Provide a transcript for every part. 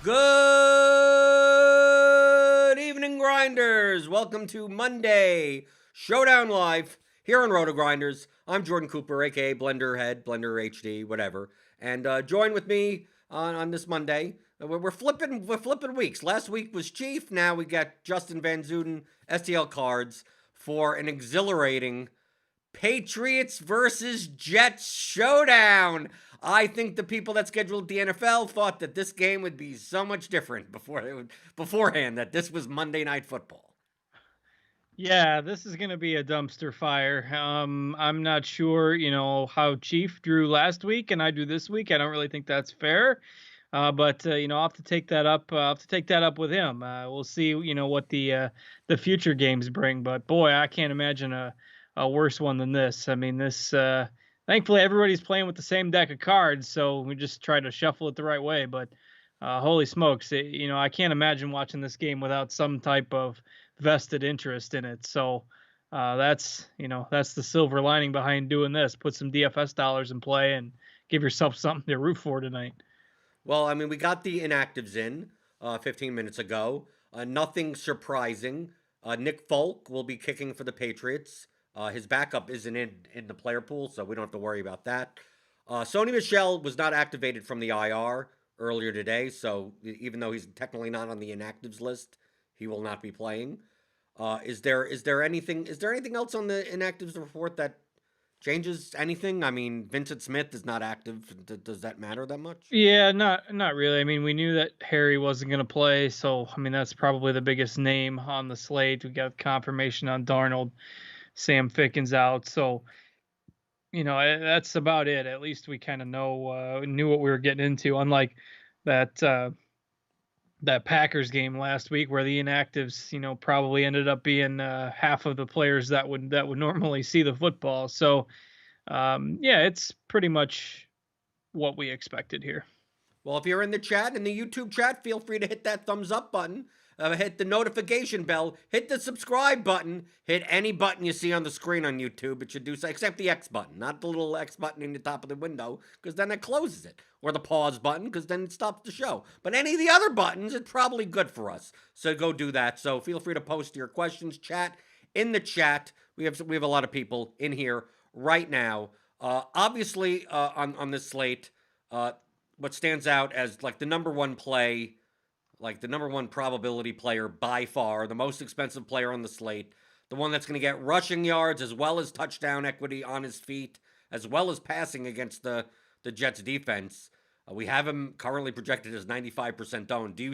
Good evening, Grinders. Welcome to Monday Showdown Live here on Rotogrinders. I'm Jordan Cooper, aka Blender Head, Blender HD, whatever. And join with me on this Monday. We're flipping weeks. Last week was Chief. Now we got Justin Van Zuden, STL Cards for an exhilarating Patriots versus Jets showdown. I think the people that scheduled the NFL thought that this game would be so much different beforehand, that this was Monday Night Football. Yeah, this is going to be a dumpster fire. I'm not sure, how Chief drew last week and I drew this week. I don't really think that's fair. But I'll have to take that up. I'll have to take that up with him. We'll see, what the future games bring. But boy, I can't imagine a worse one than this. I mean, this. Thankfully, everybody's playing with the same deck of cards, so we just try to shuffle it the right way. But holy smokes, I can't imagine watching this game without some type of vested interest in it. So that's the silver lining behind doing this. Put some DFS dollars in play and give yourself something to root for tonight. Well, I mean, we got the inactives in 15 minutes ago. Nothing surprising. Nick Folk will be kicking for the Patriots. His backup isn't in the player pool, so we don't have to worry about that. Sony Michel was not activated from the IR earlier today, so even though he's technically not on the inactives list, he will not be playing. Is there anything else on the inactives report that changes anything? I mean, Vincent Smith is not active. Does that matter that much? Yeah, not really. I mean, we knew that Harry wasn't going to play, so I mean that's probably the biggest name on the slate. We got confirmation on Darnold, Sam Ficken's out, so that's about it. At least we kind of knew what we were getting into. Unlike that that Packers game last week, where the inactives, probably ended up being half of the players that would normally see the football. So yeah, it's pretty much what we expected here. Well, if you're in the chat, in the YouTube chat, feel free to hit that thumbs up button, hit the notification bell, hit the subscribe button, hit any button you see on the screen on YouTube. It should do so, except the X button, not the little X button in the top of the window, because then it closes it, or the pause button, because then it stops the show. But any of the other buttons, it's probably good for us. So go do that. So feel free to post your questions, chat in the chat. We have a lot of people in here right now. Obviously, on this slate. What stands out as like the number one play, like the number one probability player by far, the most expensive player on the slate, the one that's going to get rushing yards as well as touchdown equity on his feet, as well as passing against the Jets defense. We have him currently projected as 95% owned. Do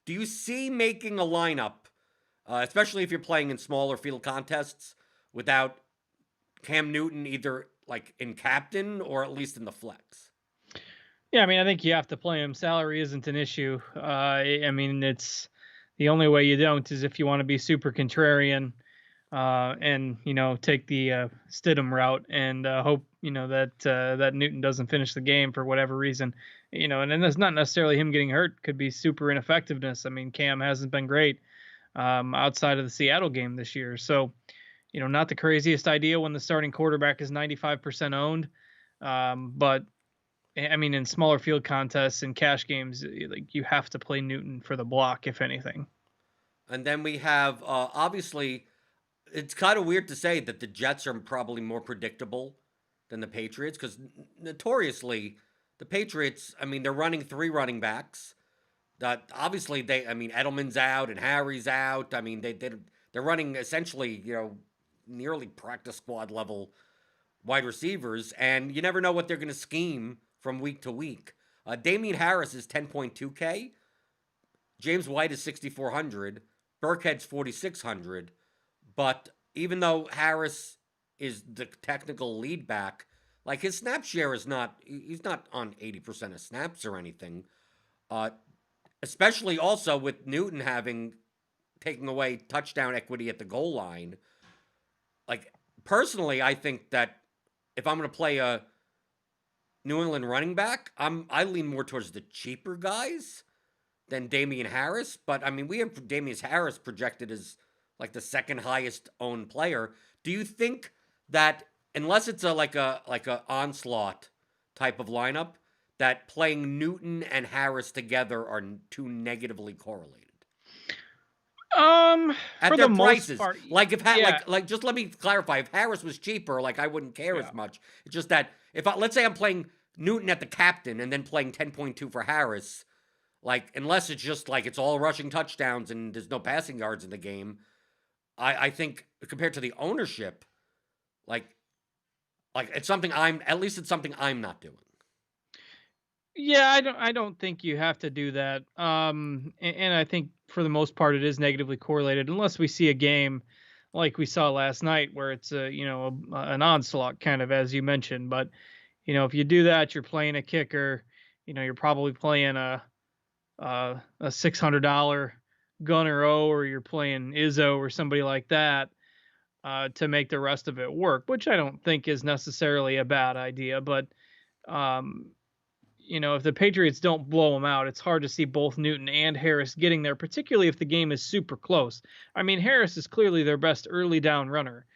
you see making a lineup, especially if you're playing in smaller field contests, without Cam Newton either like in captain or at least in the flex? Yeah, I mean, I think you have to play him. Salary isn't an issue. I mean, it's the only way you don't is if you want to be super contrarian and take the Stidham route and hope that Newton doesn't finish the game for whatever reason. And then that's not necessarily him getting hurt. Could be super ineffectiveness. I mean, Cam hasn't been great outside of the Seattle game this year. So, not the craziest idea when the starting quarterback is 95% owned, but I mean, in smaller field contests and cash games, like you have to play Newton for the block, if anything. And then we have obviously, it's kind of weird to say that the Jets are probably more predictable than the Patriots because notoriously the Patriots, I mean, they're running three running backs. That obviously I mean, Edelman's out and Harry's out. I mean, they're running essentially, nearly practice squad level wide receivers, and you never know what they're going to scheme from week to week. Damian Harris is 10.2K. James White is 6,400. Burkhead's 4,600. But even though Harris is the technical lead back, like his snap share is he's not on 80% of snaps or anything. Uh, Especially also with Newton taking away touchdown equity at the goal line. Like, personally, I think that if I'm going to play a New England running back, I lean more towards the cheaper guys than Damian Harris. But I mean, we have Damian Harris projected as like the second highest owned player. Do you think that unless it's a onslaught type of lineup, that playing Newton and Harris together are too negatively correlated at For their the most prices? part, Like if yeah, like just let me clarify. If Harris was cheaper, like I wouldn't care yeah. as much. It's just that if let's say I'm playing Newton at the captain and then playing 10.2 for Harris, like unless it's just like it's all rushing touchdowns and there's no passing yards in the game, I think compared to the ownership, like it's something I'm at least it's something I'm not doing. Yeah, I don't think you have to do that. And I think for the most part it is negatively correlated unless we see a game like we saw last night where it's an onslaught kind of as you mentioned. But if you do that, you're playing a kicker. You're probably playing a $600 Gunner O, or you're playing Izzo or somebody like that to make the rest of it work, which I don't think is necessarily a bad idea. But um, if the Patriots don't blow them out, it's hard to see both Newton and Harris getting there, particularly if the game is super close. I mean, Harris is clearly their best early down runner,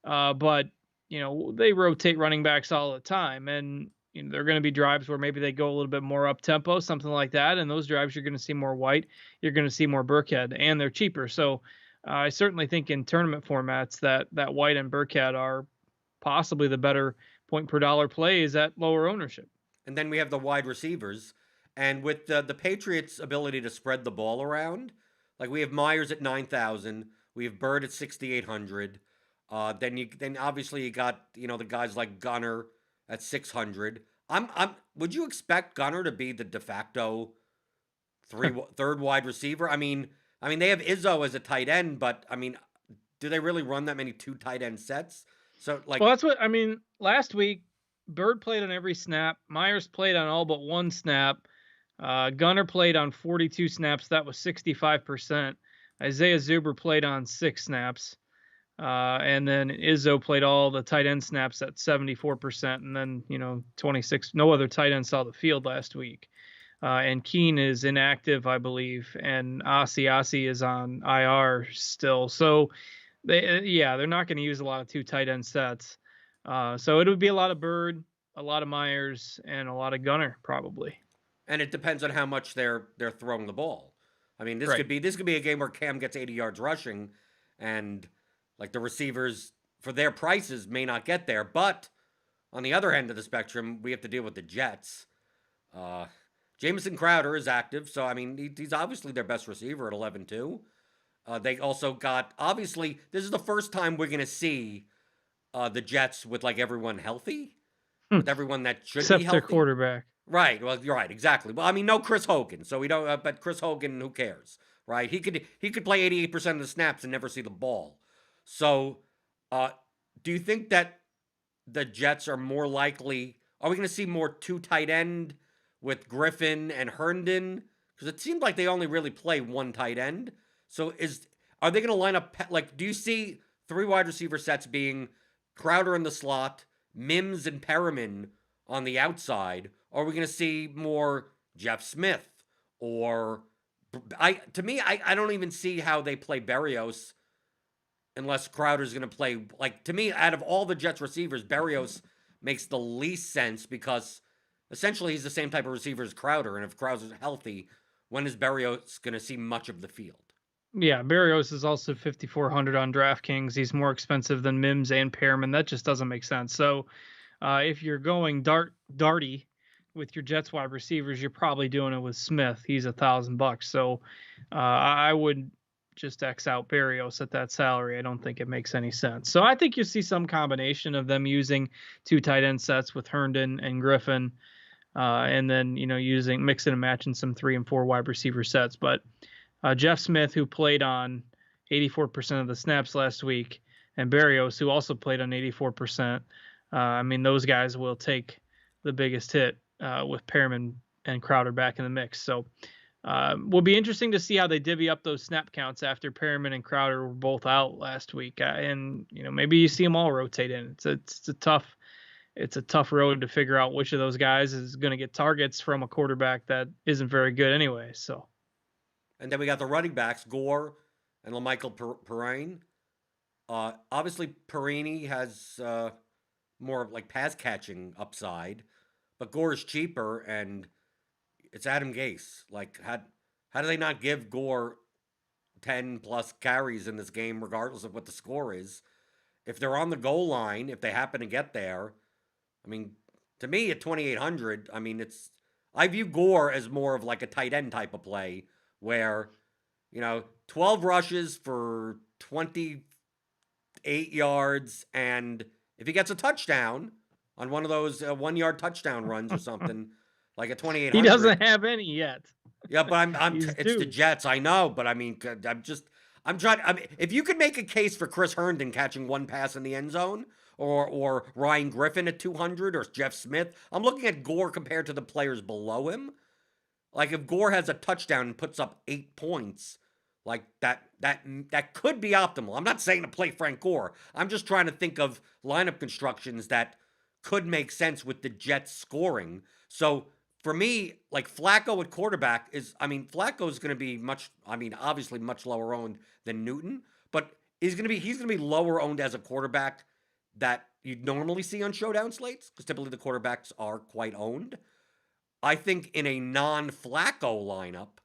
but they rotate running backs all the time, and there are going to be drives where maybe they go a little bit more up tempo, something like that. And those drives, you're going to see more White, you're going to see more Burkhead, and they're cheaper. So I certainly think in tournament formats that White and Burkhead are possibly the better point per dollar plays at lower ownership. And then we have the wide receivers. And with the Patriots' ability to spread the ball around, like we have Myers at 9,000, we have Bird at 6,800. Then obviously you got the guys like Gunner at 600. I'm would you expect Gunner to be the de facto third wide receiver? I mean they have Izzo as a tight end, but I mean, do they really run that many two tight end sets? So Well, like that's what I mean. Last week, Bird played on every snap. Myers played on all but one snap. Gunner played on 42 snaps. That was 65%. Isaiah Zuber played on 6 snaps. And then Izzo played all the tight end snaps at 74%. And then, 26. No other tight end saw the field last week. And Keene is inactive, I believe. And Asi is on IR still. So, they're not going to use a lot of two tight end sets. So it would be a lot of Bird, a lot of Myers, and a lot of Gunner probably. and it depends on how much they're throwing the ball. I mean, this Right. could be this could be a game where Cam gets 80 yards rushing, and like the receivers for their prices may not get there. But on the other end of the spectrum, we have to deal with the Jets. Uh, Jamison Crowder is active, so I mean he's obviously their best receiver at 11-2. They also got obviously this is the first time we're gonna see the Jets with like everyone healthy, with everyone that should be Except their healthy. quarterback. Right. Well, you're right. Exactly. Well, I mean, no Chris Hogan, so we don't. But Chris Hogan, who cares, right? He could play 88% of the snaps and never see the ball. So, uh, do you think that the Jets are more likely? Are we going to see more two tight end with Griffin and Herndon? Because it seemed like they only really play one tight end. So are they going to line up like? Do you see three wide receiver sets being Crowder in the slot, Mims and Perriman on the outside? Or are we going to see more Jeff Smith or I don't even see how they play Berrios unless Crowder's going to play. Like to me, out of all the Jets receivers, Berrios makes the least sense because essentially he's the same type of receiver as Crowder, and if Crowder's healthy, when is Berrios going to see much of the field? Yeah, Barrios is also 5,400 on DraftKings. He's more expensive than Mims and Pearman. That just doesn't make sense. So if you're going darty with your Jets wide receivers, you're probably doing it with Smith. He's $1,000. So I would just X out Barrios at that salary. I don't think it makes any sense. So I think you'll see some combination of them using two tight end sets with Herndon and Griffin, and then mixing and matching some 3 and 4 wide receiver sets. But Jeff Smith, who played on 84% of the snaps last week, and Barrios, who also played on 84%. I mean, those guys will take the biggest hit with Pearman and Crowder back in the mix. So will be interesting to see how they divvy up those snap counts after Pearman and Crowder were both out last week. And maybe you see them all rotate in. It's a tough road to figure out which of those guys is going to get targets from a quarterback that isn't very good anyway. So. And then we got the running backs, Gore and LaMichael Perrine. Obviously, Perini has more like pass catching upside, but Gore is cheaper, and it's Adam Gase. Like, how do they not give Gore 10 plus carries in this game, regardless of what the score is? If they're on the goal line, if they happen to get there, I mean, to me at 2,800, I mean, I view Gore as more of like a tight end type of play where, 12 rushes for 28 yards. And if he gets a touchdown on one of those 1 yard touchdown runs or something, like at He 2,800. doesn't have any yet. Yeah, but He's it's the due. Jets. I know, but I mean, I'm trying. I mean, if you could make a case for Chris Herndon catching one pass in the end zone, or Ryan Griffin at 200, or Jeff Smith, I'm looking at Gore compared to the players below him. Like if Gore has a touchdown and puts up 8 points, like that could be optimal. I'm not saying to play Frank Gore. I'm just trying to think of lineup constructions that could make sense with the Jets scoring. So for me, like Flacco at quarterback Flacco is going to be obviously much lower owned than Newton, but he's going to be lower owned as a quarterback that you'd normally see on showdown slates because typically the quarterbacks are quite owned. I think in a non-Flacco lineup,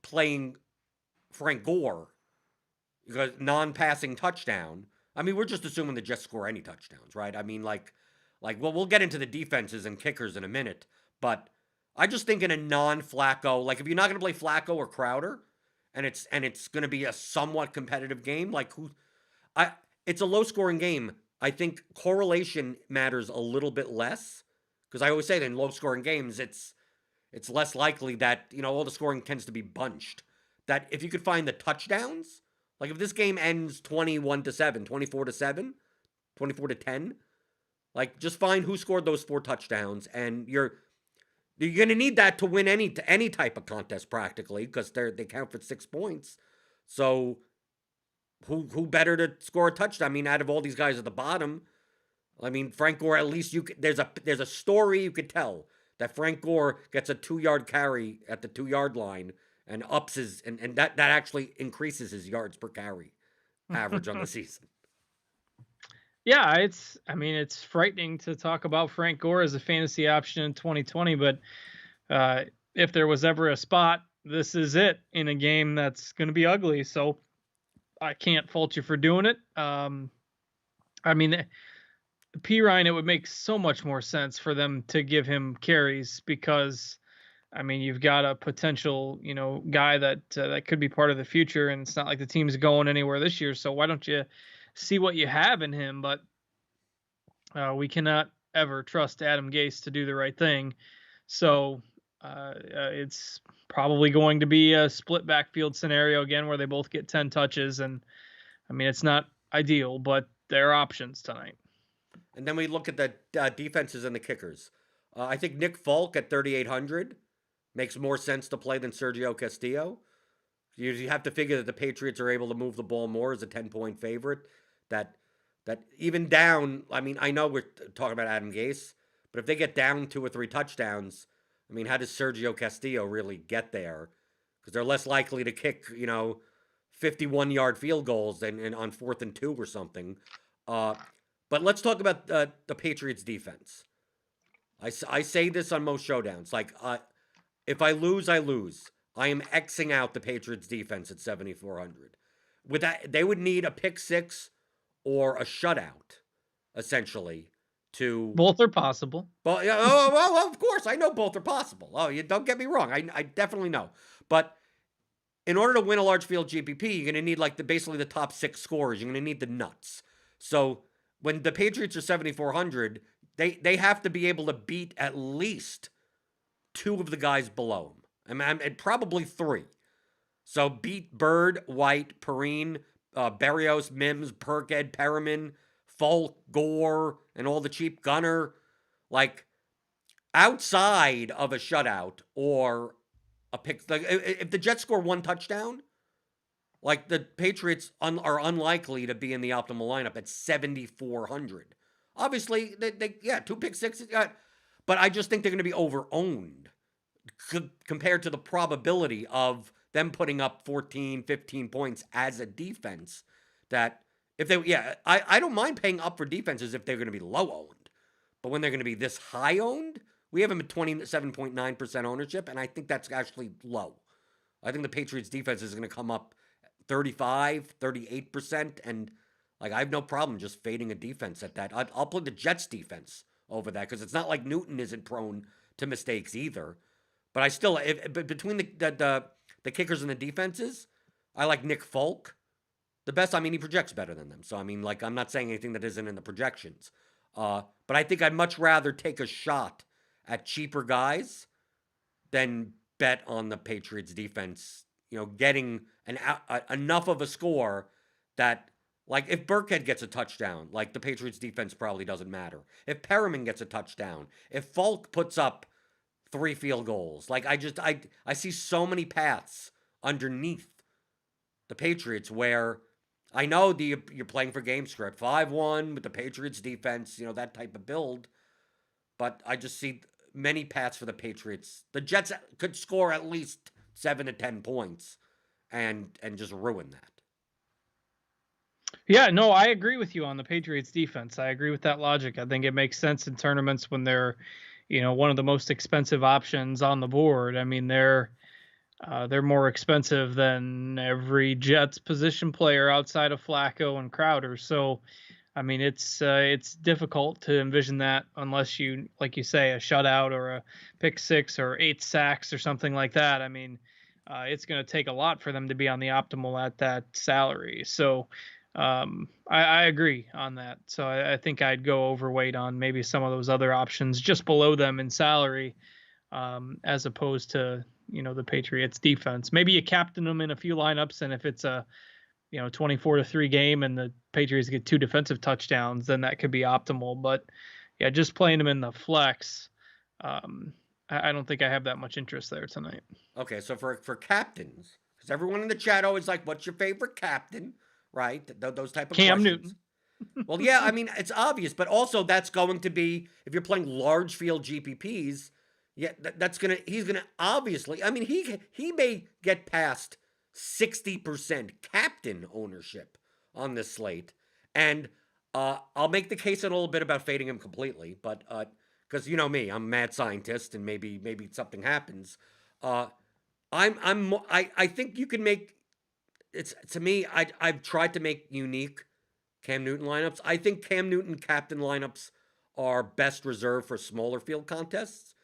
playing Frank Gore, because non-passing touchdown. I mean, we're just assuming the Jets score any touchdowns, right? I mean, well, we'll get into the defenses and kickers in a minute, but I just think in a non-Flacco, like if you're not going to play Flacco or Crowder, and it's going to be a somewhat competitive game, it's a low-scoring game. I think correlation matters a little bit less because I always say that in low-scoring games, it's less likely that all the scoring tends to be bunched. That if you could find the touchdowns, like if this game ends 21-7, 24-7, 24-10, like just find who scored those 4 touchdowns, and you're going to need that to win any type of contest practically because they count for 6 points. So who better to score a touchdown? I mean, out of all these guys at the bottom, I mean Frank Gore. At least there's a story you could tell that Frank Gore gets a 2 yard carry at the 2 yard line and ups his and that actually increases his yards per carry average on the season. Yeah, it's frightening to talk about Frank Gore as a fantasy option in 2020, but if there was ever a spot, this is it in a game that's going to be ugly. So I can't fault you for doing it. I mean, Pirine, it would make so much more sense for them to give him carries because, I mean, you've got a potential, guy that could be part of the future, and it's not like the team's going anywhere this year. So why don't you see what you have in him? But we cannot ever trust Adam Gase to do the right thing. So it's probably going to be a split backfield scenario again where they both get 10 touches. And I mean, it's not ideal, but there are options tonight. And then we look at the defenses and the kickers. I think Nick Folk at 3,800 makes more sense to play than Sergio Castillo. You have to figure that the Patriots are able to move the ball more as a 10-point favorite. That even down, I mean, I know we're talking about Adam Gase, but if they get down 2 or 3 touchdowns, I mean, how does Sergio Castillo really get there? Because they're less likely to kick, 51-yard field goals than on 4th and 2 or something. But let's talk about the Patriots defense. I say this on most showdowns. Like, if I lose, I lose. I am Xing out the Patriots defense at 7,400. With that, they would need a pick six or a shutout, essentially, to. Both are possible. Well, yeah, well, of course, I know both are possible. Oh, you don't get me wrong. I definitely know. But in order to win a large field GPP, you're going to need basically the top 6 scorers. You're going to need the nuts. So when the Patriots are 7,400, they have to be able to beat at least 2 of the guys below them. And probably 3. So beat Bird, White, Perrine, Berrios, Mims, Perkhead, Perriman, Folk, Gore, and all the cheap gunner. Like, outside of a shutout or a pick, if the Jets score 1 touchdown, like the Patriots are unlikely to be in the optimal lineup at 7,400. Obviously, they 2 pick sixes, but I just think they're going to be over-owned compared to the probability of them putting up 14, 15 points as a defense. That if they, I don't mind paying up for defenses if they're going to be low-owned, but when they're going to be this high-owned We have him at 27.9% ownership, and I think that's actually low. I think the Patriots defense is going to come up 35, 38%, and like I have no problem just fading a defense at that. I'll put the Jets defense over that because it's not like Newton isn't prone to mistakes either. But I still, but between the kickers and the defenses, I like Nick Folk the best. I mean, he projects better than them. So I mean, like I'm not saying anything that isn't in the projections. But I think I'd much rather take a shot at cheaper guys than bet on the Patriots defense. You know, getting enough of a score that like if Burkhead gets a touchdown, like the Patriots defense probably doesn't matter. If Perriman gets a touchdown, if Falk puts up 3 field goals, like I see so many paths underneath the Patriots where I know you're playing for game script 5-1 with the Patriots defense, you know, that type of build, but I just see many paths for the Patriots. The Jets could score at least 7 to 10 points and just ruin that. Yeah, no, I agree with you on the Patriots defense. I agree with that logic. I think it makes sense in tournaments when they're, one of the most expensive options on the board. I mean, they're more expensive than every Jets position player outside of Flacco and Crowder. So, I mean, it's difficult to envision that unless you, like you say, a shutout or a pick six or 8 sacks or something like that. I mean, it's going to take a lot for them to be on the optimal at that salary. So, I agree on that. So I think I'd go overweight on maybe some of those other options just below them in salary, as opposed to the Patriots defense. Maybe you captain them in a few lineups, and if it's a 24-3 game and the Patriots get 2 defensive touchdowns, then that could be optimal. But yeah, just playing them in the flex, I don't think I have that much interest there tonight. Okay, so for captains, because everyone in the chat always like, what's your favorite captain? Right? Those type of Cam questions. Newton. Well, yeah, I mean, it's obvious, but also that's going to be, if you're playing large field GPPs, yeah, he's gonna obviously, I mean, he may get past 60% captain ownership on this slate. And I'll make the case in a little bit about fading him completely, but because you know me, I'm a mad scientist, and maybe something happens. I think you can make it's to me. I've tried to make unique Cam Newton lineups. I think Cam Newton captain lineups are best reserved for smaller field contests.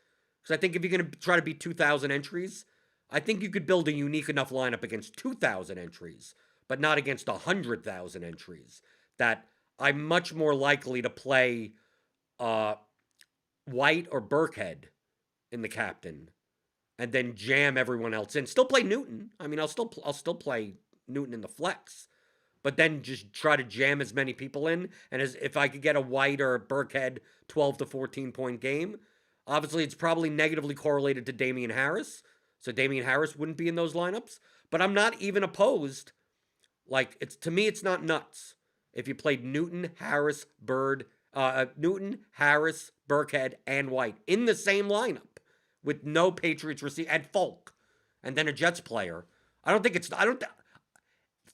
Because I think if you're going to try to beat 2,000 entries, I think you could build a unique enough lineup against 2,000 entries, but not against 100,000 entries. That I'm much more likely to play White or Burkhead in the captain, and then jam everyone else in. Still play Newton. I mean, I'll still play Newton in the flex, but then just try to jam as many people in. And if I could get a White or a Burkhead 12 to 14 point game, obviously it's probably negatively correlated to Damian Harris, so Damian Harris wouldn't be in those lineups. But I'm not even opposed. Like to me, it's not nuts if you played Newton, Harris, Burkhead, and White in the same lineup with no Patriots receiver and Folk, and then a Jets player. I don't think it's. I don't.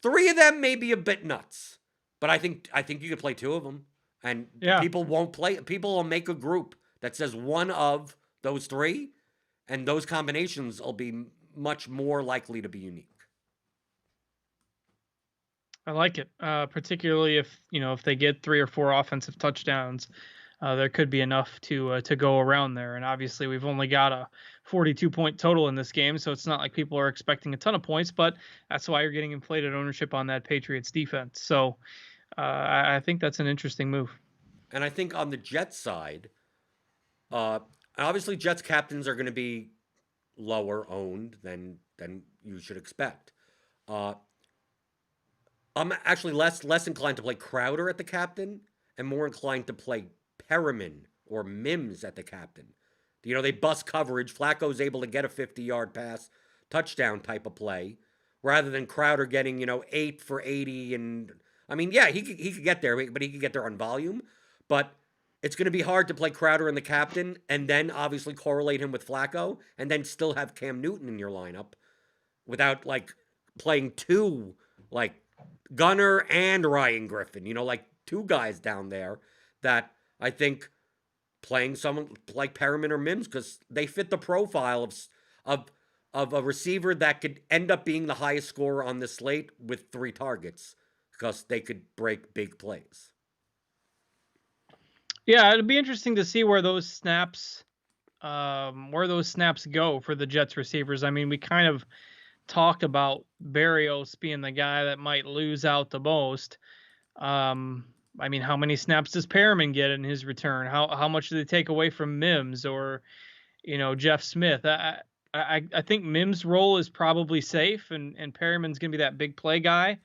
3 of them may be a bit nuts, but I think you could play 2 of them, and people won't play. People will make a group that says one of those 3, and those combinations will be much more likely to be unique. I like it, particularly if they get 3 or 4 offensive touchdowns. There could be enough to go around there. And obviously we've only got a 42-point total in this game, so it's not like people are expecting a ton of points, but that's why you're getting inflated ownership on that Patriots defense. So I think that's an interesting move. And I think on the Jets side, obviously Jets captains are going to be lower owned than you should expect. I'm actually less inclined to play Crowder at the captain and more inclined to play Perriman or Mims at the captain. They bust coverage. Flacco's able to get a 50-yard pass, touchdown type of play, rather than Crowder getting, 8 for 80. And I mean, yeah, he could get there, but he could get there on volume. But it's going to be hard to play Crowder in the captain and then obviously correlate him with Flacco and then still have Cam Newton in your lineup without playing 2 Gunner and Ryan Griffin, 2 guys down there that I think playing someone like Perriman or Mims because they fit the profile of of a receiver that could end up being the highest scorer on the slate with 3 targets because they could break big plays. Yeah, it'd be interesting to see where those snaps go for the Jets receivers. I mean, we kind of talked about Berrios being the guy that might lose out the most. I mean, how many snaps does Perriman get in his return? How much do they take away from Mims or Jeff Smith? I think Mims' role is probably safe, and Perriman's gonna be that big play guy.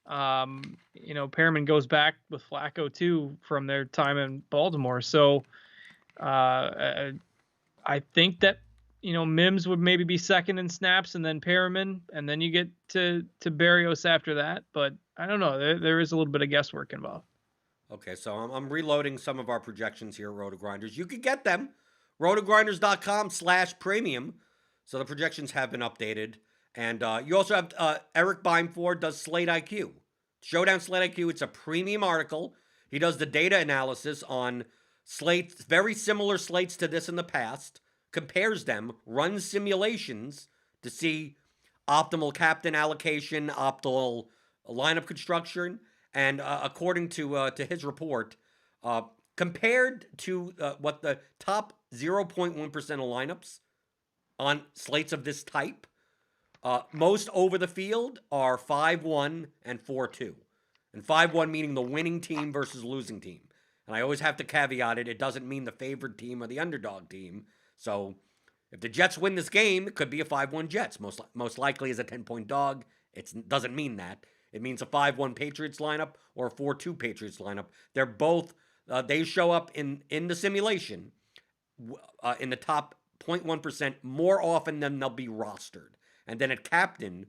Perriman goes back with Flacco too from their time in Baltimore, so I think that Mims would maybe be second in snaps, and then Perriman, and then you get to Berrios after that. But I don't know. There is a little bit of guesswork involved. Okay, so I'm reloading some of our projections here at Rotogrinders. You can get them, rotogrinders.com/premium. So the projections have been updated. And you also have Eric Beimford does Slate IQ. Showdown Slate IQ, it's a premium article. He does the data analysis on slates, very similar slates to this in the past, compares them, runs simulations to see optimal captain allocation, optimal lineup construction, and according to his report, compared to what the top 0.1% of lineups on slates of this type, most over the field are 5-1 and 4-2. And 5-1 meaning the winning team versus losing team. And I always have to caveat it, it doesn't mean the favored team or the underdog team. So if the Jets win this game, it could be a 5-1 Jets. Most likely as a 10-point dog. It doesn't mean that. It means a 5-1 Patriots lineup or a 4-2 Patriots lineup. They're both, they show up in the simulation in the top 0.1% more often than they'll be rostered. And then at captain,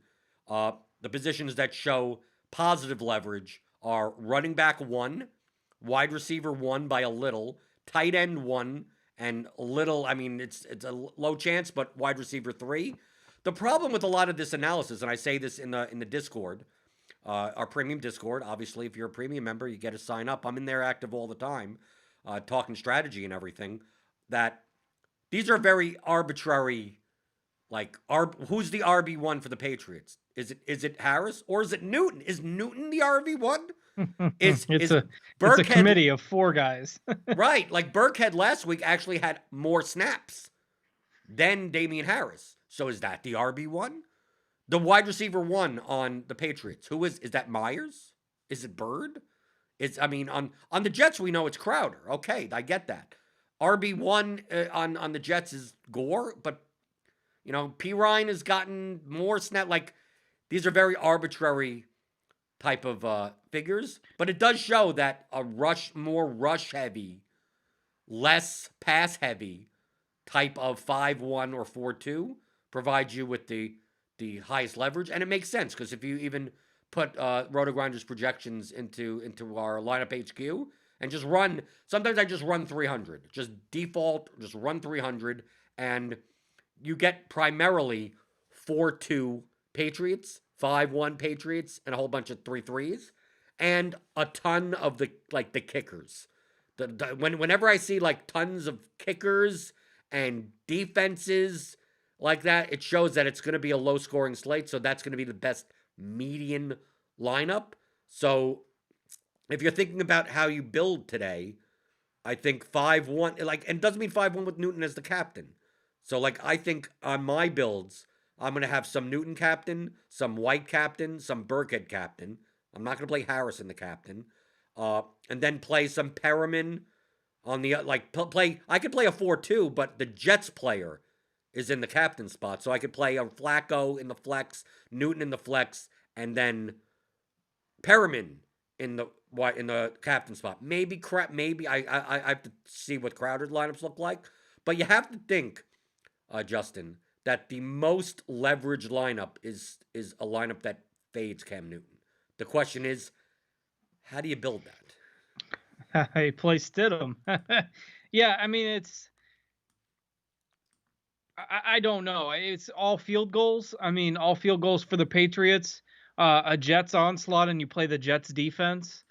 the positions that show positive leverage are running back 1, wide receiver 1 by a little, tight end 1, and a little, I mean, it's a low chance, but wide receiver 3. The problem with a lot of this analysis, and I say this in the Discord, our premium Discord, obviously, if you're a premium member, you get to sign up. I'm in there active all the time, talking strategy and everything, that these are very arbitrary. Like, who's the RB1 for the Patriots? Is it Harris or is it Newton? Is Newton the RB1? Is it's is a committee of 4 guys. right? Like Burkhead last week actually had more snaps than Damian Harris. So is that the RB1? The wide receiver 1 on the Patriots. Who is that Myers? Is it Bird? I mean, on the Jets we know it's Crowder. Okay, I get that. RB1 on the Jets is Gore, but P. Ryan has gotten more snap. Like, these are very arbitrary type of figures, but it does show that a more rush heavy, less pass heavy type of 5-1 or 4-2 provides you with the highest leverage, and it makes sense because if you even put Rotogrinders projections into our lineup HQ and just run, sometimes I just run 300, just default, just run 300, and you get primarily 4-2 Patriots, 5-1 Patriots, and a whole bunch of 3-3s, and a ton of the kickers. Whenever I see like tons of kickers and defenses like that, it shows that it's going to be a low scoring slate. So that's going to be the best median lineup. So if you're thinking about how you build today, I think 5-1, and it doesn't mean 5-1 with Newton as the captain. So, I think on my builds, I'm going to have some Newton captain, some White captain, some Burkhead captain. I'm not going to play Harrison the captain. And then play some Perriman on the, I could play a 4-2, but the Jets player is in the captain spot. So I could play a Flacco in the flex, Newton in the flex, and then Perriman in the captain spot. Maybe I have to see what Crowder's lineups look like. But you have to think, Justin, that the most leveraged lineup is a lineup that fades Cam Newton. The question is, how do you build that? He plays Stidham. Yeah, I mean, I don't know. It's all field goals. I mean, all field goals for the Patriots. A Jets onslaught, and you play the Jets defense.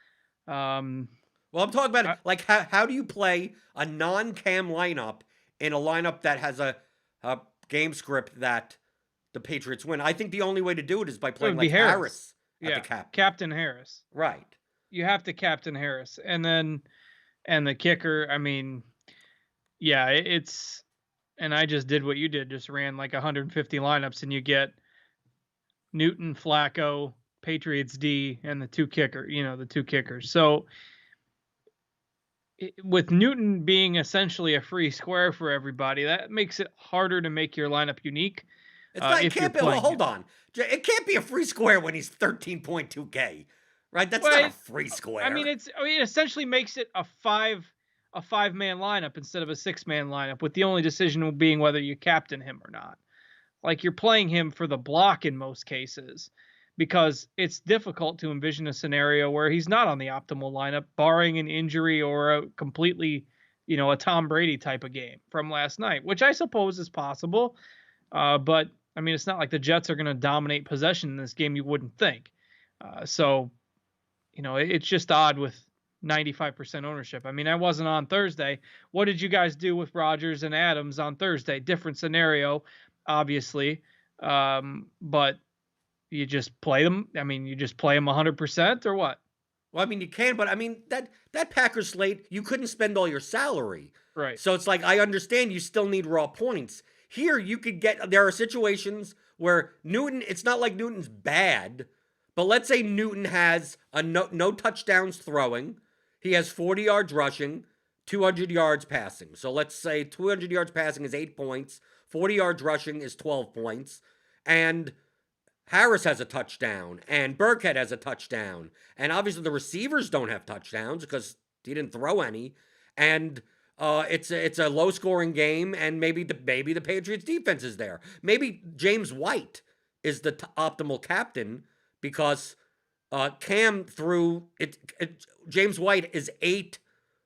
Well, I'm talking about I, like how do you play a non-Cam lineup in a lineup that has a game script that the Patriots win? I think the only way to do it is by it playing would be like Harris. Harris at the Yeah, captain. Captain Harris. Right. You have to captain Harris, and the kicker. I mean, yeah, it's and I just did what you did, just ran like 150 lineups, and you get Newton, Flacco, Patriots D, and the two kickers. So with Newton being essentially a free square for everybody, that makes it harder to make your lineup unique It's not. It if you're can't be. Well, playing hold him. on. It can't be a free square when he's 13.2K. Right. That's not Well, a free I mean, square. it essentially makes it a 5-man lineup instead of a 6-man lineup, with the only decision being whether you captain him or not. Like, you're playing him for the block in most cases, because it's difficult to envision a scenario where he's not on the optimal lineup, barring an injury or a completely, a Tom Brady type of game from last night, which I suppose is possible. But I mean, it's not like the Jets are going to dominate possession in this game. You wouldn't think. So it's just odd with 95% ownership. I mean, I wasn't on Thursday. What did you guys do with Rodgers and Adams on Thursday? Different scenario, obviously. But you just play them. I mean, you just play them 100% or what? Well, I mean, you can, but I mean that Packers slate, you couldn't spend all your salary. Right. So it's like I understand you still need raw points. Here you could get there are situations where Newton, it's not like Newton's bad, but let's say Newton has a no touchdowns throwing. He has 40 yards rushing, 200 yards passing. So let's say 200 yards passing is 8 points, 40 yards rushing is 12 points, and Harris has a touchdown, and Burkhead has a touchdown, and obviously the receivers don't have touchdowns because he didn't throw any, and it's a low scoring game, and maybe the Patriots defense is there. Maybe James White is the optimal captain because Cam threw it. James White is 8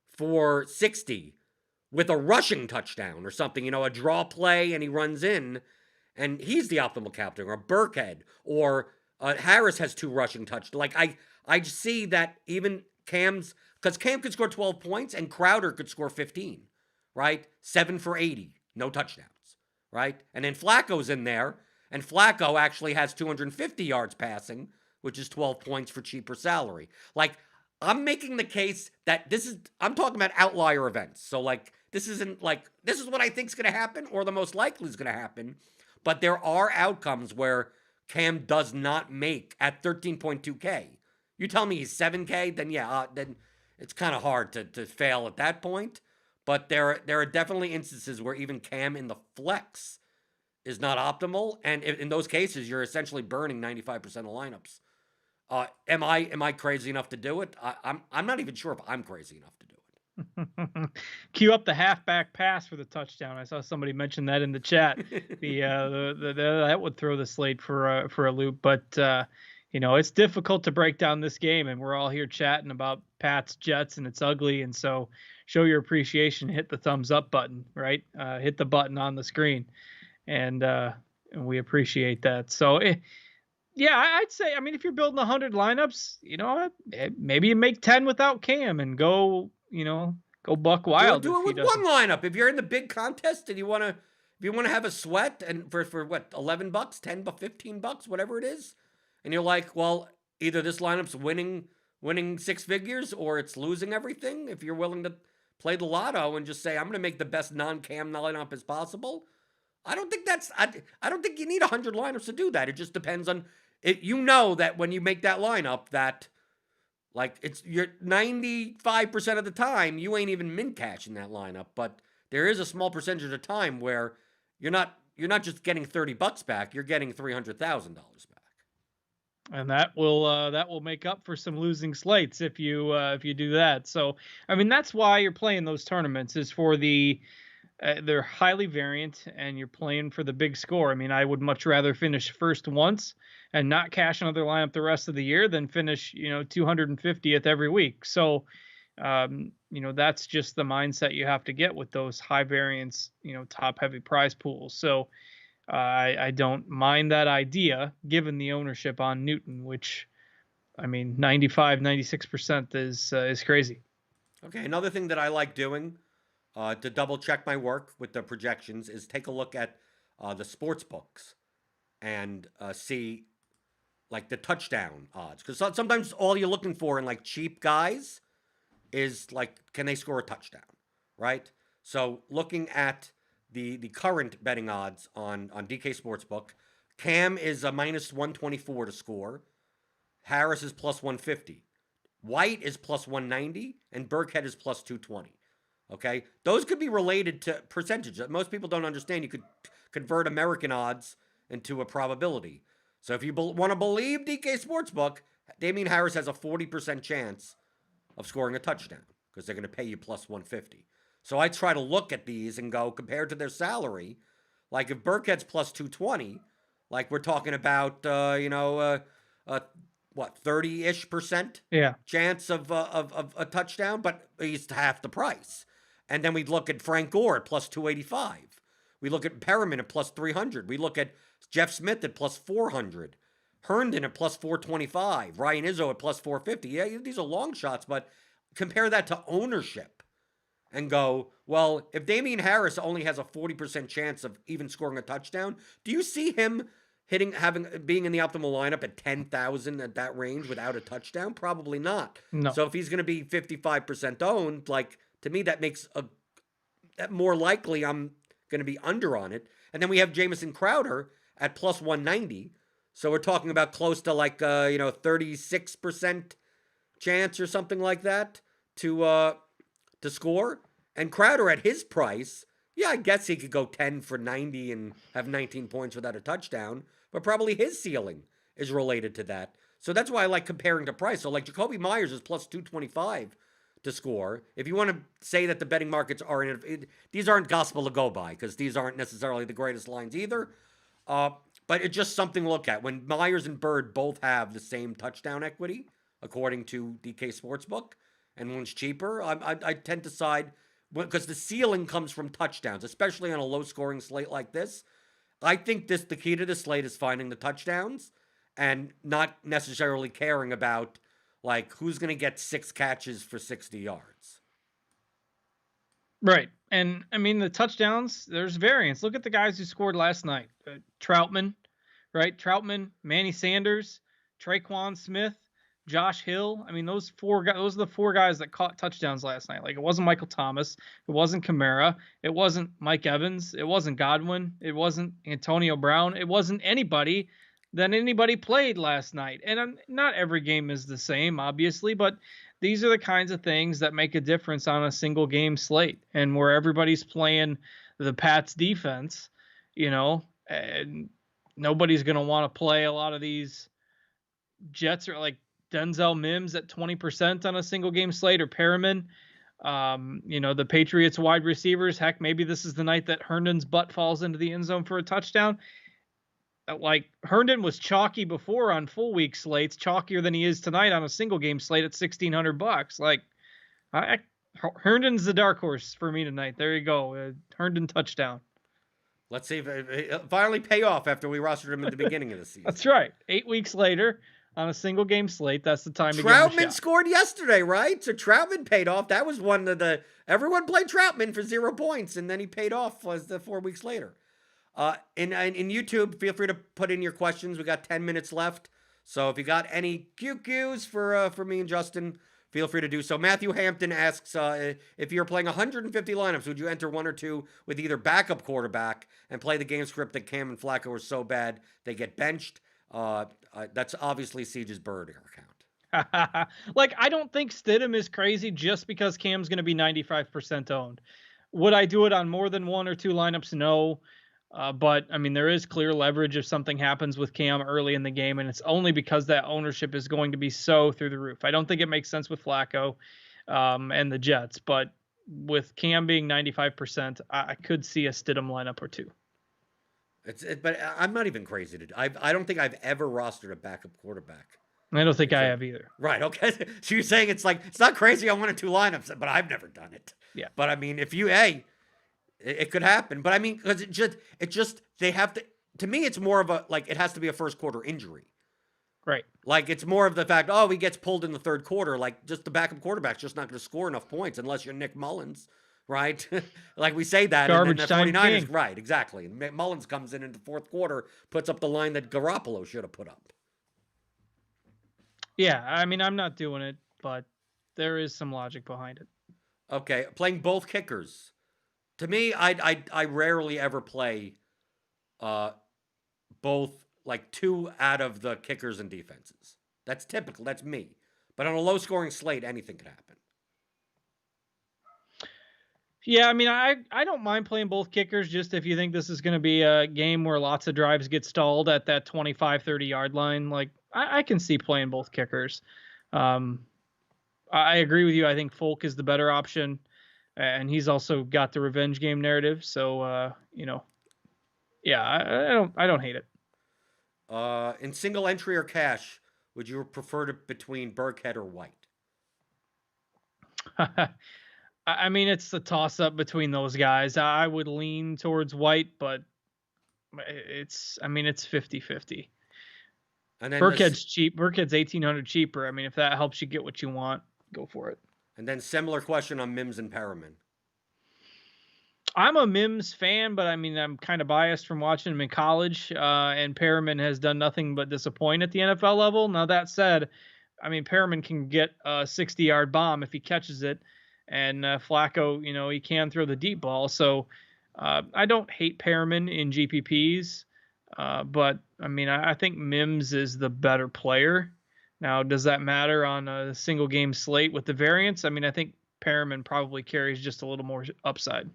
for 60 with a rushing touchdown or something, a draw play, and he runs in, and he's the optimal captain, or Burkhead, or Harris has 2 rushing touchdowns. Like I see that even because Cam could score 12 points and Crowder could score 15, right? 7 for 80, no touchdowns, right? And then Flacco's in there, and Flacco actually has 250 yards passing, which is 12 points for cheaper salary. Like, I'm making the case that I'm talking about outlier events. So, like, this isn't like, this is what I think is going to happen or the most likely is going to happen. But there are outcomes where Cam does not make at 13.2K. You tell me he's 7K, then yeah, then it's kind of hard to fail at that point. But there are definitely instances where even Cam in the flex is not optimal, and in those cases, you're essentially burning 95% of lineups. Am I crazy enough to do it? I'm not even sure if I'm crazy enough to do Cue up the halfback pass for the touchdown. I saw somebody mention that in the chat. it. That would throw the slate for a loop, but it's difficult to break down this game, and we're all here chatting about Pats Jets, and it's ugly. And so, show your appreciation. Hit the thumbs up button, right? Hit the button on the screen, and we appreciate that. So. Yeah, I'd say. I mean, if you're building 100 lineups, maybe you make 10 without Cam and go buck wild. Do If it he with doesn't. one lineup. If you're in the big contest and if you want to have a sweat and for what, $11, 10, $15, whatever it is, and you're like, well, either this lineup's winning 6 figures or it's losing everything. If you're willing to play the lotto and just say I'm going to make the best non-Cam lineup as possible, I don't think I don't think you need 100 lineups to do that. It just depends on it. That when you make that lineup, that like you're 95% of the time you ain't even min cash in that lineup, but there is a small percentage of the time where you're not just getting $30 back, you're getting $300,000 back. And that will make up for some losing slates if you do that. So I mean, that's why you're playing those tournaments, is for they're highly variant, and you're playing for the big score. I mean, I would much rather finish first once and not cash another lineup the rest of the year than finish 250th every week. So that's just the mindset you have to get with those high variance top heavy prize pools. So I don't mind that idea, given the ownership on Newton, which, I mean, 95, 96% is crazy. Okay, another thing that I like doing to double check my work with the projections is take a look at the sports books and see like the touchdown odds. Because sometimes all you're looking for in like cheap guys is like, can they score a touchdown, right? So looking at the current betting odds on DK Sportsbook, Cam is a minus 124 to score. Harris is plus 150. White is plus 190, and Burkhead is plus 220. Okay, those could be related to percentage. Most people don't understand. You could convert American odds into a probability. So if you want to believe DK Sportsbook, Damian Harris has a 40% chance of scoring a touchdown because they're going to pay you plus 150. So I try to look at these and go compared to their salary. Like if Burkhead's plus 220, like we're talking about, what 30-ish% Yeah. chance of a touchdown, but he's half the price. And then we look at Frank Gore at plus 285. We look at Perriman at plus 300. We look at Jeff Smith at plus 400. Herndon at plus 425. Ryan Izzo at plus 450. Yeah, these are long shots, but compare that to ownership and go, well, if Damian Harris only has a 40% chance of even scoring a touchdown, do you see him being in the optimal lineup at 10,000 at that range without a touchdown? Probably not. No. So if he's going to be 55% owned, like to me that makes that more likely I'm going to be under on it. And then we have Jamison Crowder at plus 190. So we're talking about close to like 36% chance or something like that to score. And Crowder at his price, yeah, I guess he could go 10 for 90 and have 19 points without a touchdown, but probably his ceiling is related to that. So that's why I like comparing to price. So like Jacoby Myers is plus 225 to score. If you want to say that the betting markets are these aren't gospel to go by because these aren't necessarily the greatest lines either. But it's just something to look at. When Myers and Bird both have the same touchdown equity, according to DK Sportsbook, and one's cheaper, I tend to side because the ceiling comes from touchdowns, especially on a low-scoring slate like this. I think the key to the slate is finding the touchdowns and not necessarily caring about like who's going to get 6 catches for 60 yards. Right. And I mean, the touchdowns, there's variance. Look at the guys who scored last night. Troutman, right? Troutman, Manny Sanders, Traquan Smith, Josh Hill. I mean, those are the 4 guys that caught touchdowns last night. Like, it wasn't Michael Thomas. It wasn't Kamara. It wasn't Mike Evans. It wasn't Godwin. It wasn't Antonio Brown. It wasn't anybody played last night. And not every game is the same, obviously, but these are the kinds of things that make a difference on a single game slate, and where everybody's playing the Pats defense, and nobody's going to want to play a lot of these Jets or like Denzel Mims at 20% on a single game slate, or Perriman. The Patriots wide receivers. Heck, maybe this is the night that Herndon's butt falls into the end zone for a touchdown. Like, Herndon was chalky before on full week slates, chalkier than he is tonight on a single game slate at $1,600. Like, Herndon's the dark horse for me tonight. There you go, Herndon touchdown. Let's see if it finally pay off after we rostered him at the beginning of the season. That's right. 8 weeks later on a single game slate, that's the time to get him a shot. Scored yesterday, right? So Troutman paid off. That was one of everyone played Troutman for 0 points, and then he paid off as the 4 weeks later. In YouTube, feel free to put in your questions. We got 10 minutes left. So if you got any QQs for me and Justin, feel free to do so. Matthew Hampton asks, if you're playing 150 lineups, would you enter 1 or 2 with either backup quarterback and play the game script that Cam and Flacco are so bad they get benched? That's obviously Siege's Bird account. Like, I don't think Stidham is crazy just because Cam's going to be 95% owned. Would I do it on more than 1 or 2 lineups? No. But I mean, there is clear leverage if something happens with Cam early in the game, and it's only because that ownership is going to be so through the roof. I don't think it makes sense with Flacco and the Jets, but with Cam being 95%, I could see a Stidham lineup or 2. But I'm not even crazy I don't think I've ever rostered a backup quarterback. I don't think I have either. Right. Okay. So you're saying it's not crazy on 1 or 2 lineups, but I've never done it. Yeah. But I mean, it could happen, but I mean, because they have to me, it's more of it has to be a first quarter injury. Right. Like, it's more of the fact, oh, he gets pulled in the third quarter. Like, just the backup quarterback's just not going to score enough points unless you're Nick Mullins, right? Like, we say that, and then the Garbage time 49ers, king. right, exactly. And Mullins comes in the fourth quarter, puts up the line that Garoppolo should have put up. Yeah, I mean, I'm not doing it, but there is some logic behind it. Okay, playing both kickers. To me, I rarely ever play both, like, two out of the kickers and defenses. That's typical. That's me. But on a low scoring slate, anything could happen. Yeah, I mean, I don't mind playing both kickers just if you think this is going to be a game where lots of drives get stalled at that 25, 30-yard line. Like, I can see playing both kickers. Um, I agree with you. I think Folk is the better option, and he's also got the revenge game narrative. So, yeah, I don't hate it. In single entry or cash, would you prefer to between Burkhead or White? I mean, it's a toss up between those guys. I would lean towards White, but I mean, it's 50-50. And then Burkhead's cheap. Burkhead's 1,800 cheaper. I mean, if that helps you get what you want, go for it. And then similar question on Mims and Perriman. I'm a Mims fan, but I mean, I'm kind of biased from watching him in college. And Perriman has done nothing but disappoint at the NFL level. Now, that said, I mean, Perriman can get a 60-yard bomb if he catches it. And Flacco, he can throw the deep ball. So I don't hate Perriman in GPPs. But, I mean, I think Mims is the better player. Now, does that matter on a single game slate with the variance? I mean, I think Perriman probably carries just a little more upside.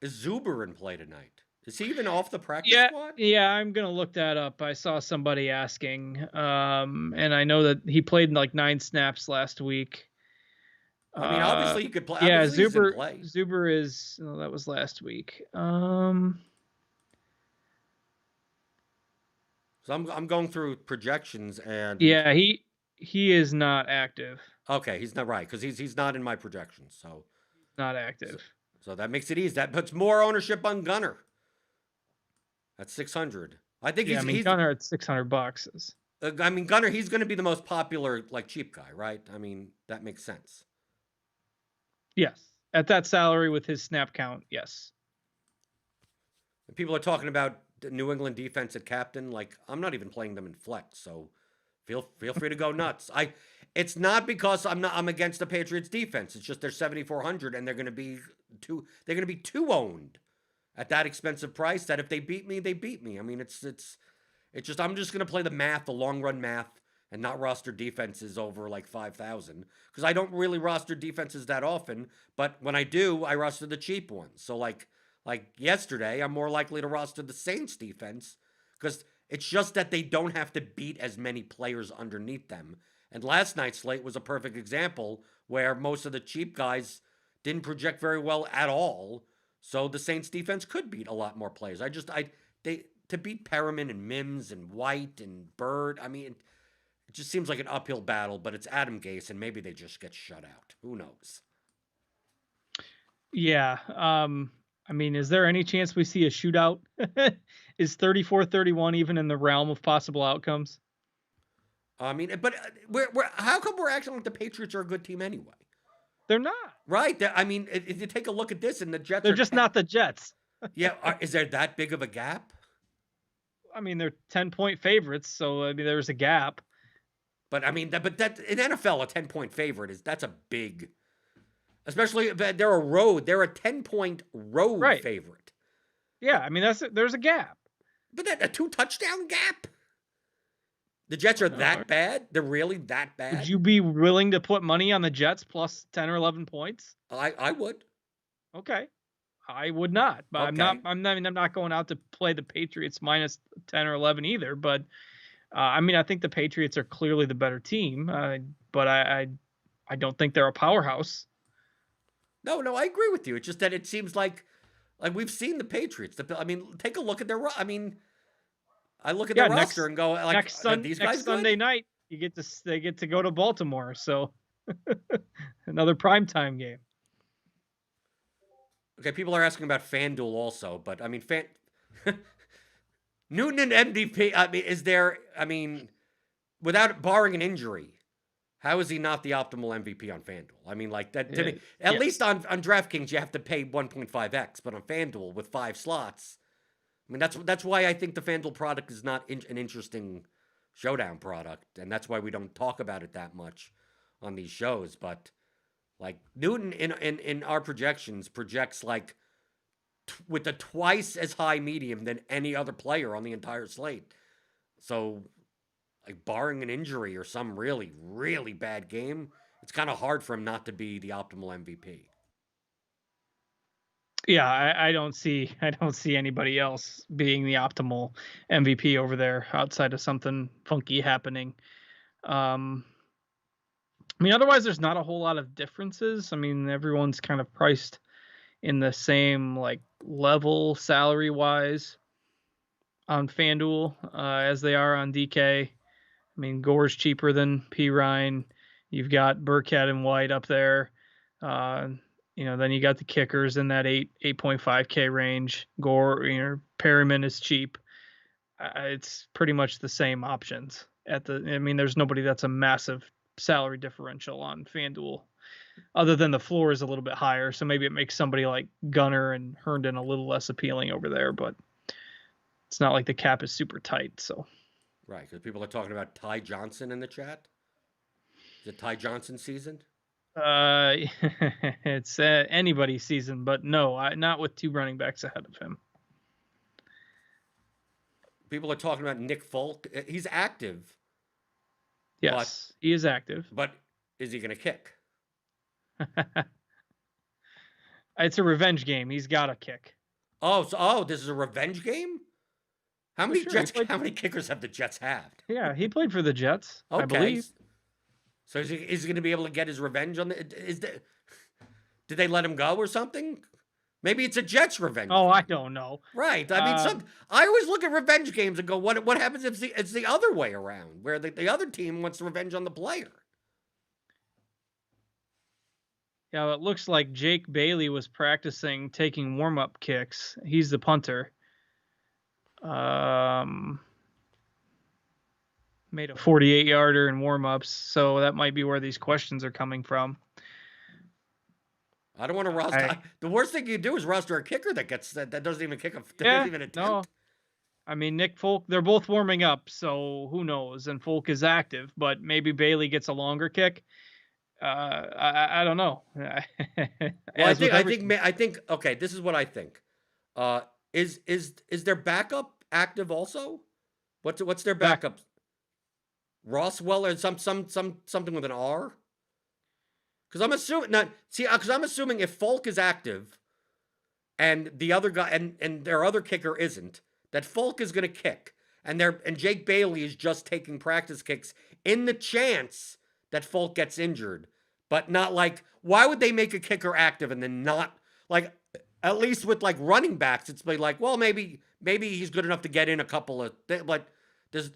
Is Zuber in play tonight? Is he even off the practice squad? Yeah, I'm gonna look that up. I saw somebody asking, and I know that he played like 9 snaps last week. I mean, obviously you could play. Yeah, Zuber. Zuber is. Oh, that was last week. So I'm going through projections and yeah, he is not active. Okay, he's not right because he's not in my projections. So not active. So that makes it easy. That puts more ownership on Gunner. That's 600. I think he's Gunner at $600. I mean, Gunner, he's going to be the most popular, like, cheap guy, right? I mean, that makes sense. Yes, at that salary with his snap count, yes. People are talking about the New England defense at captain. Like, I'm not even playing them in flex, so feel free to go nuts. It's not because I'm against the Patriots defense. It's just they're 7,400 and they're going to be too owned at that expensive price that if they beat me, they beat me. I mean, it's just I'm just going to play the math, the long run math, and not roster defenses over like 5,000 because I don't really roster defenses that often, but when I do, I roster the cheap ones. So like yesterday, I'm more likely to roster the Saints defense because it's just that they don't have to beat as many players underneath them. And last night's slate was a perfect example where most of the cheap guys didn't project very well at all. So the Saints defense could beat a lot more players. To beat Perriman and Mims and White and Bird, I mean, it just seems like an uphill battle, but it's Adam Gase and maybe they just get shut out. Who knows? Yeah. I mean, is there any chance we see a shootout? Is 34-31 even in the realm of possible outcomes? I mean, but how come we're acting like the Patriots are a good team anyway? They're not. Right. I mean, if you take a look at this and the Jets They're just not the Jets. Yeah. Is there that big of a gap? I mean, they're 10-point favorites, so I mean, there's a gap. But I mean, but that in NFL, a 10-point favorite that's a big, especially if they're a 10-point road favorite. Yeah, I mean, there's a gap. But a 2-touchdown gap? The Jets are that bad? They're really that bad? Would you be willing to put money on the Jets plus 10 or 11 points? I would. Okay. I would not. But okay. I'm not going out to play the Patriots minus 10 or 11 either, but I mean, I think the Patriots are clearly the better team, but I don't think they're a powerhouse. No, I agree with you. It's just that it seems like we've seen the Patriots. I mean, take a look at their. I mean, I look at their roster and go like, next Sunday night, they get to go to Baltimore, so another primetime game. Okay, people are asking about FanDuel also, but I mean, Newton and MVP. I mean, is there? I mean, without barring an injury, how is he not the optimal MVP on FanDuel? I mean, like that to me, at least Yes. on DraftKings, you have to pay 1.5x, but on FanDuel with 5 slots, I mean, that's why I think the FanDuel product is not an interesting Showdown product, and that's why we don't talk about it that much on these shows. But like Newton in our projections projects like with a twice as high medium than any other player on the entire slate. So, like barring an injury or some really really bad game, it's kind of hard for him not to be the optimal MVP. Yeah, I don't see anybody else being the optimal MVP over there outside of something funky happening. Um, I mean, otherwise, there's not a whole lot of differences. I mean, everyone's kind of priced in the same like level salary wise on FanDuel as they are on DK. I mean, Gore's cheaper than P Ryan. You've got Burkhead and White up there. Uh, then you got the kickers in that 8.5K range. Gore, Perryman is cheap. It's pretty much the same options I mean, there's nobody that's a massive salary differential on FanDuel, other than the floor is a little bit higher. So maybe it makes somebody like Gunner and Herndon a little less appealing over there, but it's not like the cap is super tight. So Right, because people are talking about Ty Johnson in the chat. Is it Ty Johnson season? uh, it's anybody's season, but no, not with two running backs ahead of him. People are talking about Nick Folk. He's active, but Yes, he is active. but is he going to kick? It's a revenge game. He's got a kick. Oh, this is a revenge game. How many Sure, Jets? How many kickers have the Jets had? Yeah, he played for the Jets, I Okay, believe. so is he going to be able to get his revenge on the? Did they let him go or something? Maybe it's a Jets revenge. Oh, game. I don't know. Right. I mean, I always look at revenge games and go, what happens if it's the other way around, where the other team wants revenge on the player? Yeah, it looks like Jake Bailey was practicing taking warm-up kicks. He's the punter. Made a 48-yarder in warm-ups, so that might be where these questions are coming from. I don't want to roster. The worst thing you do is roster a kicker that doesn't even kick doesn't even attempt. No. I mean, Nick Folk, they're both warming up, so who knows? And Folk is active, but maybe Bailey gets a longer kick. I don't know. Well, I think. Okay, this is what I think. Is their backup active also? What's their backup? Roswell or something with an R? Because I'm assuming not. See, because I'm assuming if Folk is active, and the other guy and their other kicker isn't, that Folk is going to kick, and Jake Bailey is just taking practice kicks in the chance that Folk gets injured, but not like why would they make a kicker active and then not like at least with like running backs it's like well maybe he's good enough to get in a couple of but is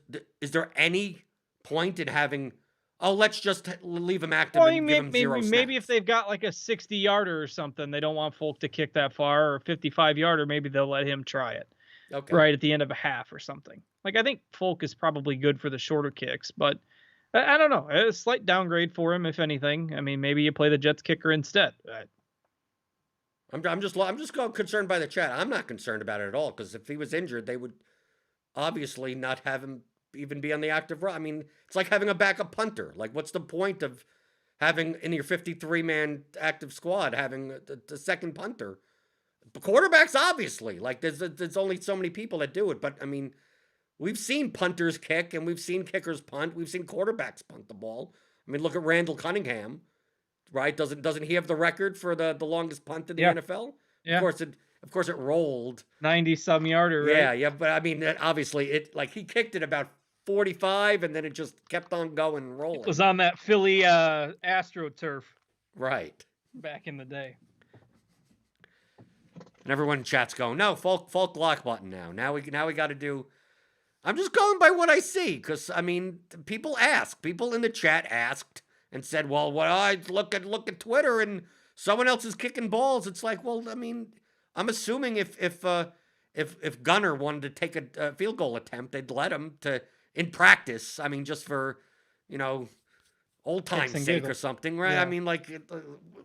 there any point in having let's just leave him active and give him zero snaps? Maybe if they've got like a 60-yarder or something, they don't want Folk to kick that far, or a 55-yarder, maybe they'll let him try it. Okay. Right at the end of a half or something. Like I think Folk is probably good for the shorter kicks, but I don't know. A slight downgrade for him, if anything. I mean, maybe you play the Jets kicker instead. I'm just concerned by the chat. I'm not concerned about it at all because if he was injured, they would obviously not have him even be on the active run. I mean, it's like having a backup punter. Like, what's the point of having in your 53-man active squad having the second punter? Quarterbacks, obviously. Like, there's only so many people that do it. But I mean, we've seen punters kick and we've seen kickers punt. We've seen quarterbacks punt the ball. I mean, look at Randall Cunningham, right? Doesn't he have the record for the longest punt in the NFL? Yeah. Of course, it rolled 90-some yarder. Right? Yeah. But I mean, obviously, he kicked it about 45, and then it just kept on going and rolling. It was on that Philly AstroTurf, right? Back in the day. And everyone in chat's going, no, Folk lock button now. Now we got to do. I'm just going by what I see because I mean, people in the chat asked and said, well, what I look at Twitter and someone else is kicking balls. It's like, well, I mean, I'm assuming if Gunner wanted to take a field goal attempt, they'd let him to in practice. I mean, just for, you know, old Kicks time's and sake or giggles. something, right? I Yeah. mean, like,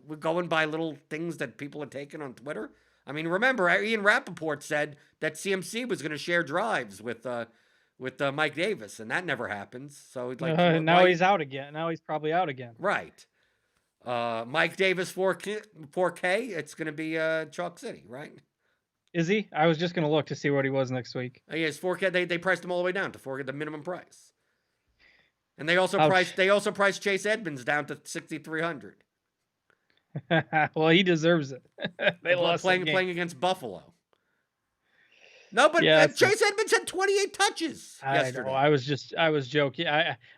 we're going by little things that people are taking on Twitter. I mean, remember, Ian Rappaport said that CMC was going to share drives with Mike Davis, and that never happens. So, like, Now why? he's out again. Now he's probably out again. Right. Mike Davis 4K, it's going to be Chalk City, right? Is he? I was just gonna look to see what he was next week. Yeah, it's 4K. They priced him all the way down to 4K, the minimum price. And they also Ouch. priced Chase Edmonds down to 6,300. Well, he deserves it. They lost that game. Playing against Buffalo. No, but Yeah, Chase Edmonds had 28 touches I yesterday. know. I was joking.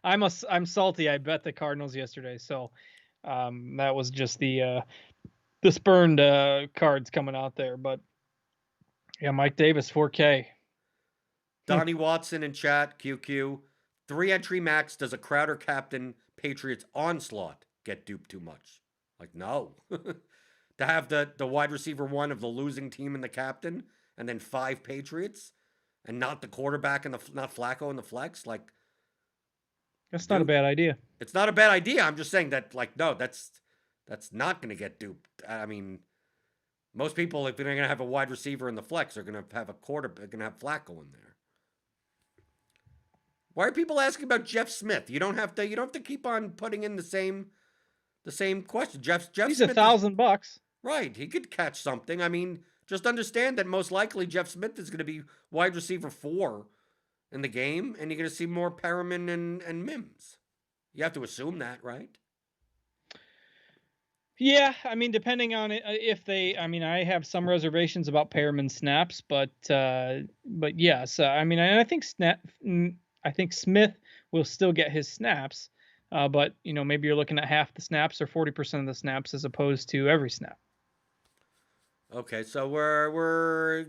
I'm salty. I bet the Cardinals yesterday, so that was just the spurned cards coming out there. But yeah, Mike Davis 4K. Donnie Watson in chat, QQ. 3-entry max. Does a Crowder captain Patriots onslaught get duped too much? Like, no. To have the wide receiver one of the losing team and the captain, and then 5 Patriots, and not the quarterback and not Flacco in the flex, like, That's not a bad idea. it's not a bad idea. I'm just saying that, like, no, that's not going to get duped. I mean, most people, if they're going to have a wide receiver in the flex, are going to have a quarterback, going to have Flacco in there. Why are people asking about Jeff Smith? You don't have to keep on putting in the same question. Jeff He's Smith $1,000. Right. He could catch something. I mean, just understand that most likely Jeff Smith is going to be wide receiver 4 in the game, and you're going to see more Perriman and Mims. You have to assume that, right? Yeah, I mean, depending on it, if they, I mean, I have some reservations about Perriman snaps, but yes, I mean, and I think Smith will still get his snaps, but maybe you're looking at half the snaps or 40% of the snaps as opposed to every snap. Okay, so we're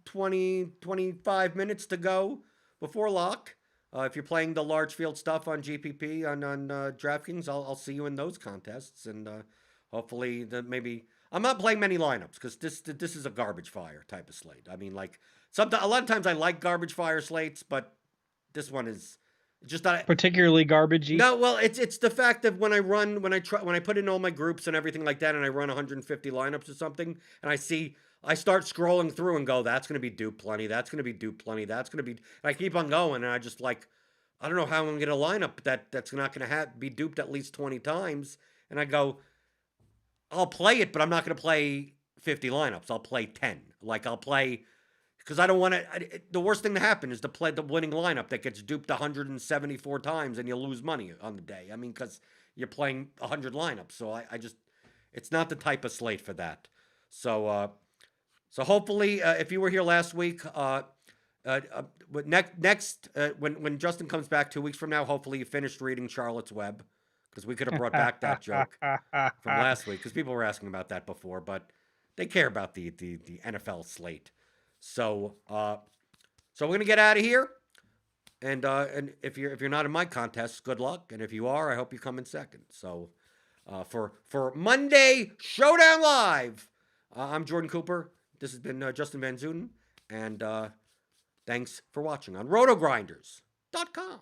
25 minutes to go before lock. If you're playing the large field stuff on GPP on DraftKings, I'll see you in those contests, and hopefully maybe I'm not playing many lineups because this is a garbage fire type of slate. I mean, like, sometimes a lot of times I like garbage fire slates, but this one is just not particularly garbagey. No, well, it's the fact that when I put in all my groups and everything like that, and I run 150 lineups or something, and I start scrolling through and go, that's going to be dupe plenty, that's going to be dupe plenty, that's going to be, and I keep on going, and I just, like, I don't know how I'm going to get a lineup that's not going to be duped at least 20 times, and I go, I'll play it, but I'm not going to play 50 lineups. I'll play 10. Like, I'll play, because I don't want to, the worst thing to happen is to play the winning lineup that gets duped 174 times and you lose money on the day. I mean, because you're playing 100 lineups. So I just, it's not the type of slate for that. So, so hopefully, if you were here last week, when Justin comes back 2 weeks from now, hopefully you finished reading Charlotte's Web, because we could have brought back that joke from last week, because people were asking about that before, but they care about the NFL slate. So so we're gonna get out of here, and if you're not in my contest, good luck, and if you are, I hope you come in second. So for Monday Showdown Live, I'm Jordan Cooper. This has been Justin Van Zuden, and thanks for watching on Rotogrinders.com.